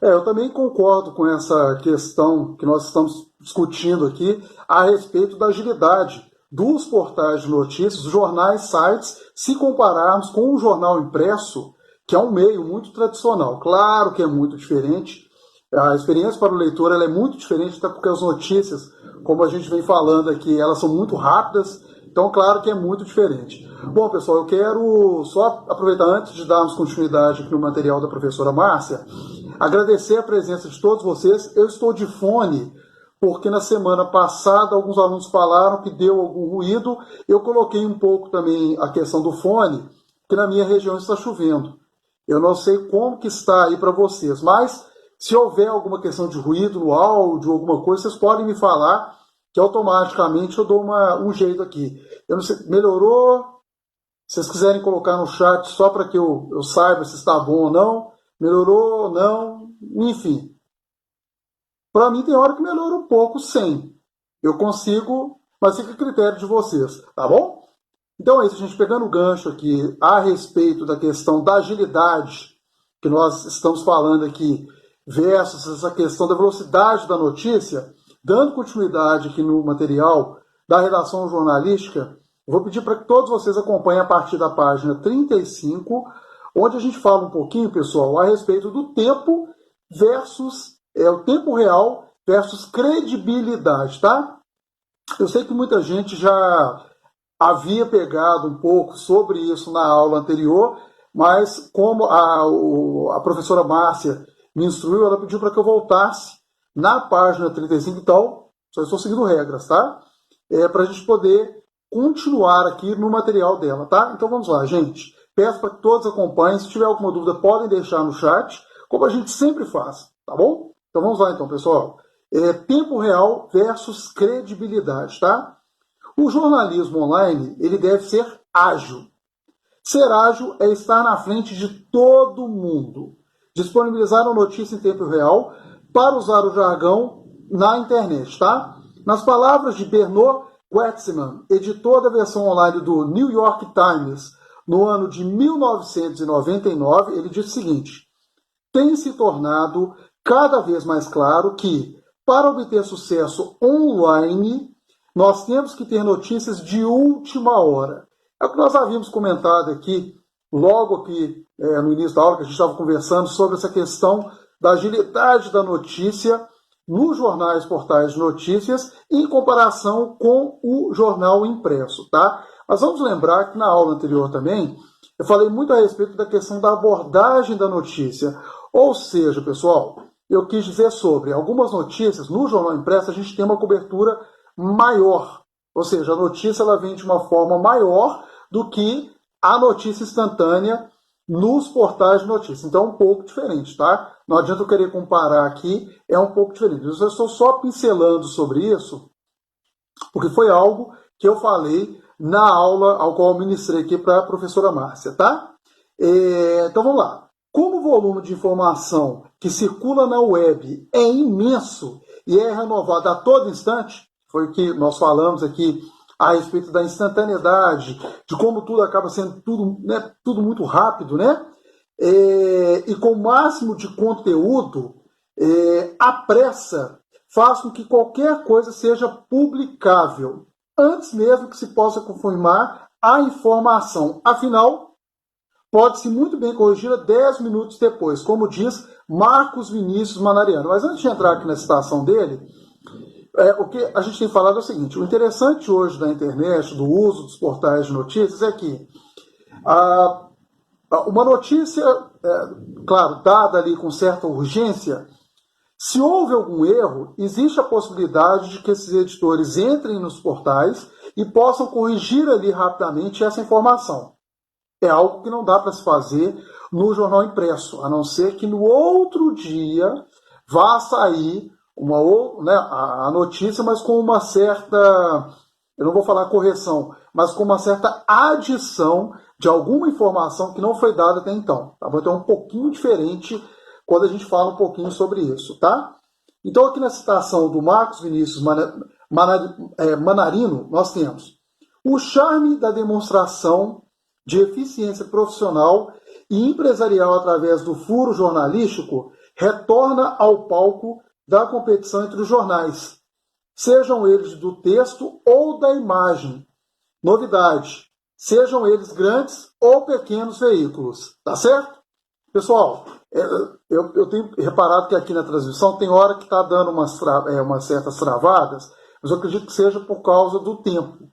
Eu também concordo com essa questão que nós estamos discutindo aqui a respeito da agilidade dos portais de notícias, jornais, sites, se compararmos com o jornal impresso, que é um meio muito tradicional. Claro que é muito diferente, a experiência para o leitor ela é muito diferente, até porque as notícias, como a gente vem falando aqui, elas são muito rápidas, então claro que é muito diferente. Bom, pessoal, eu quero só aproveitar antes de darmos continuidade aqui no material da professora Márcia, agradecer a presença de todos vocês. Eu estou de fone, porque na semana passada alguns alunos falaram que deu algum ruído. Eu coloquei um pouco também a questão do fone, que na minha região está chovendo. Eu não sei como que está aí para vocês, mas se houver alguma questão de ruído no áudio, alguma coisa, vocês podem me falar, que automaticamente eu dou um jeito aqui. Eu não sei, melhorou? Se vocês quiserem colocar no chat só para que eu saiba se está bom ou não. Melhorou, não, enfim. Para mim tem hora que melhora um pouco sem. Eu consigo, mas fica a critério de vocês, tá bom? Então é isso, gente, pegando o gancho aqui a respeito da questão da agilidade que nós estamos falando aqui, versus essa questão da velocidade da notícia, dando continuidade aqui no material da redação jornalística, vou pedir para que todos vocês acompanhem a partir da página 35, onde a gente fala um pouquinho, pessoal, a respeito do tempo versus o tempo real versus credibilidade, tá? Eu sei que muita gente já havia pegado um pouco sobre isso na aula anterior, mas como a professora Márcia me instruiu, ela pediu para que eu voltasse na página 35 e tal, só estou seguindo regras, tá? Para a gente poder continuar aqui no material dela, tá? Então vamos lá, gente. Peço para que todos acompanhem. Se tiver alguma dúvida, podem deixar no chat, como a gente sempre faz, tá bom? Então vamos lá então, pessoal. Tempo real versus credibilidade, tá? O jornalismo online, ele deve ser ágil. Ser ágil é estar na frente de todo mundo. Disponibilizar a notícia em tempo real para usar o jargão na internet, tá? Nas palavras de Bernard Weitzman, editor da versão online do New York Times, no ano de 1999, ele diz o seguinte: tem se tornado cada vez mais claro que, para obter sucesso online, nós temos que ter notícias de última hora. É o que nós havíamos comentado aqui, logo aqui no início da aula, que a gente estava conversando sobre essa questão da agilidade da notícia nos jornais, portais de notícias, em comparação com o jornal impresso, tá? Mas vamos lembrar que na aula anterior também, eu falei muito a respeito da questão da abordagem da notícia. Ou seja, pessoal, eu quis dizer sobre algumas notícias, no jornal impresso a gente tem uma cobertura maior. Ou seja, a notícia ela vem de uma forma maior do que a notícia instantânea nos portais de notícias. Então é um pouco diferente, tá? Não adianta eu querer comparar aqui, é um pouco diferente. Eu estou só pincelando sobre isso, porque foi algo que eu falei na aula ao qual eu ministrei aqui para a professora Márcia, tá? Então vamos lá. Como o volume de informação que circula na web é imenso e é renovado a todo instante, foi o que nós falamos aqui a respeito da instantaneidade, de como tudo acaba sendo tudo muito rápido, né? E com o máximo de conteúdo, a pressa faz com que qualquer coisa seja publicável, antes mesmo que se possa confirmar a informação. Afinal, pode-se muito bem corrigi-la 10 minutos depois, como diz Marcos Vinícius Manariano. Mas antes de entrar aqui na citação dele, o que a gente tem falado é o seguinte: o interessante hoje da internet, do uso dos portais de notícias, é que uma notícia, claro, dada ali com certa urgência, se houve algum erro, existe a possibilidade de que esses editores entrem nos portais e possam corrigir ali rapidamente essa informação. É algo que não dá para se fazer no jornal impresso, a não ser que no outro dia vá sair a notícia, mas com uma certa, eu não vou falar correção, mas com uma certa adição de alguma informação que não foi dada até então. Tá bom? Então é um pouquinho diferente quando a gente fala um pouquinho sobre isso, tá? Então aqui na citação do Marcos Vinícius Manarino, nós temos: o charme da demonstração de eficiência profissional e empresarial através do furo jornalístico retorna ao palco da competição entre os jornais, sejam eles do texto ou da imagem. Novidade, sejam eles grandes ou pequenos veículos, tá certo? Pessoal, eu tenho reparado que aqui na transmissão tem hora que está dando umas certas travadas, mas eu acredito que seja por causa do tempo.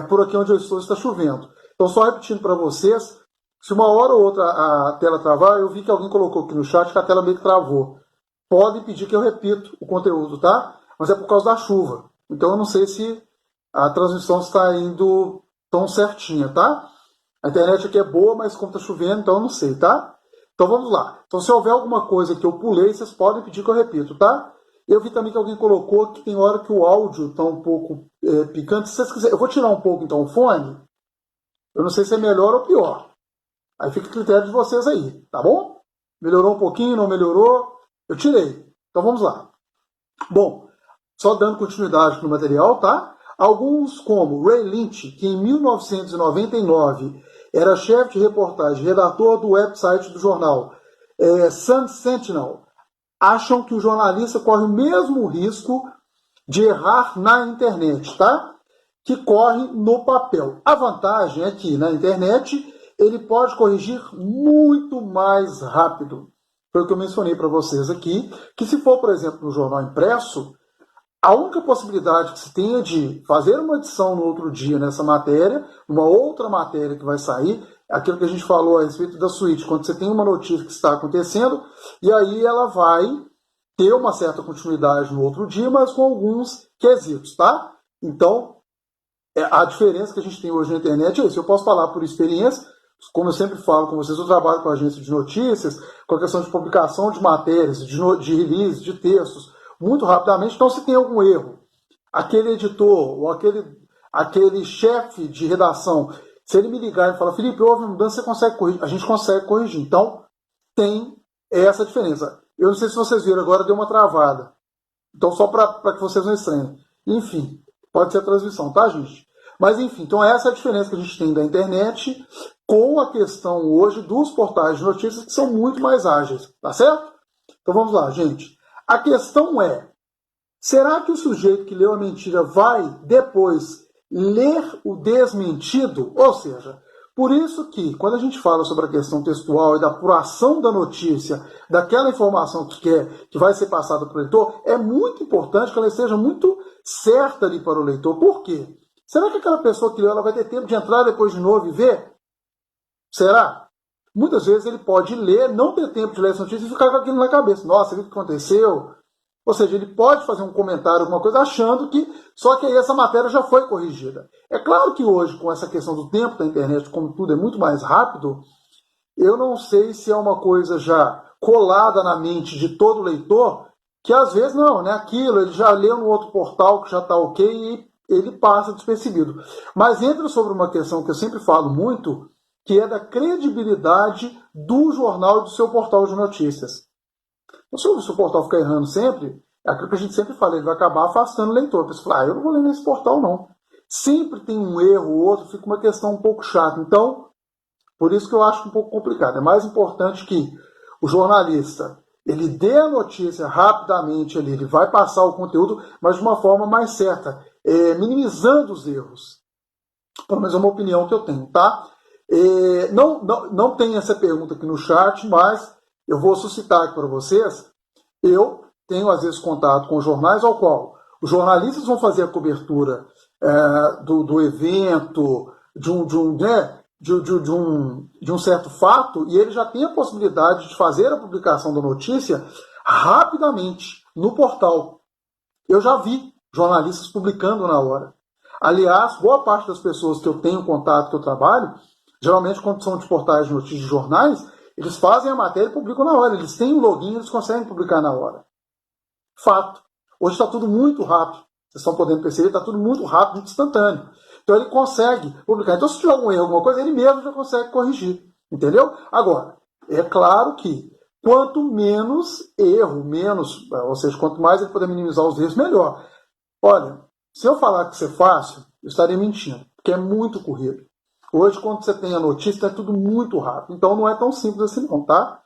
Por aqui onde eu estou está chovendo. Então, só repetindo para vocês, se uma hora ou outra a tela travar, eu vi que alguém colocou aqui no chat que a tela meio que travou. Podem pedir que eu repita o conteúdo, tá? Mas é por causa da chuva. Então, eu não sei se a transmissão está indo tão certinha, tá? A internet aqui é boa, mas como está chovendo, então eu não sei, tá? Então, vamos lá. Então, se houver alguma coisa que eu pulei, vocês podem pedir que eu repito, tá? Eu vi também que alguém colocou que tem hora que o áudio está um pouco picante. Se vocês quiserem, eu vou tirar um pouco então o fone. Eu não sei se é melhor ou pior. Aí fica a critério de vocês aí, tá bom? Melhorou um pouquinho, não melhorou? Eu tirei. Então vamos lá. Bom, só dando continuidade no material, tá? Alguns como Ray Lynch, que em 1999 era chefe de reportagem, redator do website do jornal Sun Sentinel, acham que o jornalista corre o mesmo risco de errar na internet, tá? Que corre no papel. A vantagem é que na internet ele pode corrigir muito mais rápido. Foi o que eu mencionei para vocês aqui, que se for, por exemplo, no jornal impresso, a única possibilidade que se tenha de fazer uma edição no outro dia nessa matéria, uma outra matéria que vai sair, aquilo que a gente falou a respeito da suíte, quando você tem uma notícia que está acontecendo, e aí ela vai ter uma certa continuidade no outro dia, mas com alguns quesitos, tá? Então, a diferença que a gente tem hoje na internet é isso. Eu posso falar por experiência, como eu sempre falo com vocês, eu trabalho com agência de notícias, com a questão de publicação de matérias, de release, de textos, muito rapidamente. Então, se tem algum erro, aquele editor ou aquele chefe de redação, se ele me ligar e falar, Felipe, houve uma mudança, você consegue corrigir? A gente consegue corrigir. Então, tem essa diferença. Eu não sei se vocês viram, agora deu uma travada. Então, só para que vocês não estranhem. Enfim, pode ser a transmissão, tá, gente? Mas, enfim, então essa é a diferença que a gente tem da internet com a questão hoje dos portais de notícias que são muito mais ágeis, tá certo? Então, vamos lá, gente. A questão é, será que o sujeito que leu a mentira vai, depois, ler o desmentido? Ou seja, por isso que, quando a gente fala sobre a questão textual e da apuração da notícia, daquela informação que vai ser passada para o leitor, é muito importante que ela esteja muito certa ali para o leitor. Por quê? Será que aquela pessoa que leu ela vai ter tempo de entrar depois de novo e ver? Será? Muitas vezes ele pode ler, não ter tempo de ler essa notícia e ficar com aquilo na cabeça. Nossa, viu o que aconteceu? Ou seja, ele pode fazer um comentário, alguma coisa, achando que só que aí essa matéria já foi corrigida. É claro que hoje, com essa questão do tempo da internet, como tudo é muito mais rápido, eu não sei se é uma coisa já colada na mente de todo leitor, que às vezes não, né? Aquilo, ele já leu no outro portal que já está ok e ele passa despercebido. Mas entra sobre uma questão que eu sempre falo muito, que é da credibilidade do jornal e do seu portal de notícias. Então, se o seu portal ficar errando sempre, é aquilo que a gente sempre fala, ele vai acabar afastando o leitor. A pessoa fala, eu não vou ler nesse portal, não. Sempre tem um erro ou outro, fica uma questão um pouco chata. Então, por isso que eu acho um pouco complicado. É mais importante que o jornalista, ele dê a notícia rapidamente ali, ele vai passar o conteúdo, mas de uma forma mais certa, minimizando os erros. Pelo menos é uma opinião que eu tenho, tá? Não tem essa pergunta aqui no chat, mas eu vou suscitar aqui para vocês. Eu tenho, às vezes, contato com jornais ao qual os jornalistas vão fazer a cobertura do evento, de um certo fato, e ele já tem a possibilidade de fazer a publicação da notícia rapidamente no portal. Eu já vi jornalistas publicando na hora. Aliás, boa parte das pessoas que eu tenho contato, que eu trabalho, geralmente quando são de portais de notícias de jornais, eles fazem a matéria e publicam na hora. Eles têm um login, eles conseguem publicar na hora. Fato. Hoje está tudo muito rápido. Vocês estão podendo perceber, está tudo muito rápido, muito instantâneo. Então ele consegue publicar. Então se tiver algum erro, alguma coisa, ele mesmo já consegue corrigir. Entendeu? Agora, é claro que quanto menos erro, menos, ou seja, quanto mais ele puder minimizar os erros, melhor. Olha, se eu falar que isso é fácil, eu estaria mentindo, porque é muito corrido. Hoje, quando você tem a notícia, é tudo muito rápido. Então não é tão simples assim não, tá?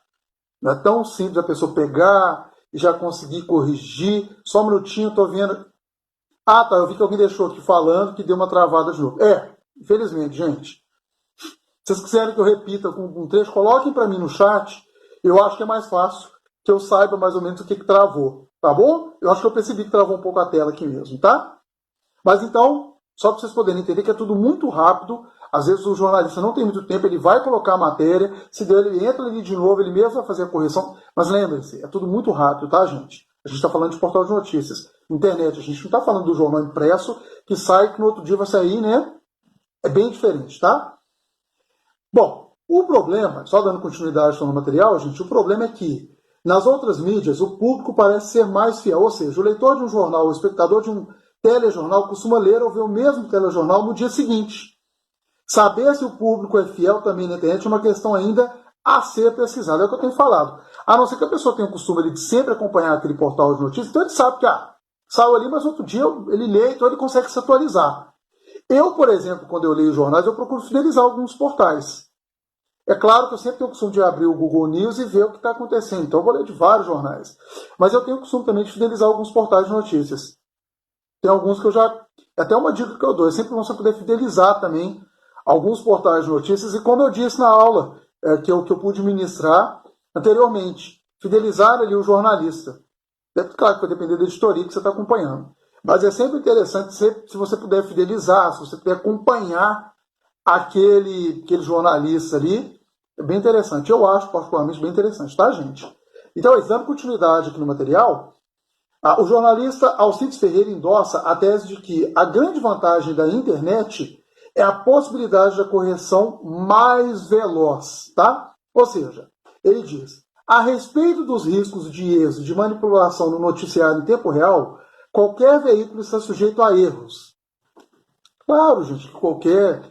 Não é tão simples a pessoa pegar e já conseguir corrigir. Só um minutinho, estou vendo. Ah, tá, eu vi que alguém deixou aqui falando que deu uma travada de novo. Infelizmente, gente. Se vocês quiserem que eu repita com um trecho, coloquem para mim no chat. Eu acho que é mais fácil que eu saiba mais ou menos o que travou. Tá bom? Eu acho que eu percebi que travou um pouco a tela aqui mesmo, tá? Mas então, só para vocês poderem entender que é tudo muito rápido. Às vezes o jornalista não tem muito tempo, ele vai colocar a matéria, se der, ele entra ali de novo, ele mesmo vai fazer a correção. Mas lembrem-se, é tudo muito rápido, tá, gente? A gente está falando de portal de notícias, internet. A gente não está falando do jornal impresso, que sai, que no outro dia vai sair, né? É bem diferente, tá? Bom, o problema, só dando continuidade no material, gente, o problema é que nas outras mídias o público parece ser mais fiel, ou seja, o leitor de um jornal, o espectador de um telejornal costuma ler ou ver o mesmo telejornal no dia seguinte. Saber se o público é fiel também na internet é uma questão ainda a ser pesquisada, é o que eu tenho falado. A não ser que a pessoa tenha o costume de sempre acompanhar aquele portal de notícias, então ele sabe que saiu ali, mas outro dia ele lê, então ele consegue se atualizar. Eu, por exemplo, quando eu leio jornais, eu procuro fidelizar alguns portais. É claro que eu sempre tenho o costume de abrir o Google News e ver o que está acontecendo. Então eu vou ler de vários jornais. Mas eu tenho o costume também de fidelizar alguns portais de notícias. Tem alguns que eu já... É até uma dica que eu dou. É sempre bom você poder fidelizar também alguns portais de notícias. E como eu disse na aula que eu pude ministrar anteriormente, fidelizar ali o jornalista. É claro que vai depender da editoria que você está acompanhando. Mas é sempre interessante se você puder fidelizar, se você puder acompanhar aquele jornalista ali. É bem interessante. Eu acho particularmente bem interessante, tá, gente? Então, dando continuidade aqui no material, o jornalista Alcides Ferreira endossa a tese de que a grande vantagem da internet é a possibilidade da correção mais veloz, tá? Ou seja, ele diz, a respeito dos riscos de erros de manipulação no noticiário em tempo real, qualquer veículo está sujeito a erros. Claro, gente, que qualquer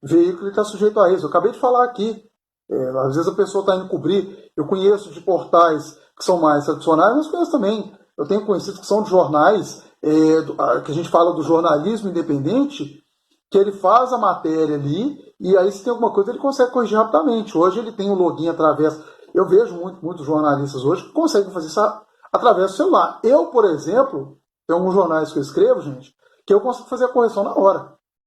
veículo está sujeito a erros. Eu acabei de falar aqui. Às vezes a pessoa está indo cobrir. Eu conheço de portais que são mais tradicionais, mas conheço também. Eu tenho conhecidos que são de jornais, que a gente fala do jornalismo independente, que ele faz a matéria ali, e aí se tem alguma coisa ele consegue corrigir rapidamente. Hoje ele tem um login através... Eu vejo muitos jornalistas hoje que conseguem fazer isso através do celular. Eu, por exemplo, tem alguns jornais que eu escrevo, gente, que eu consigo fazer a correção na hora.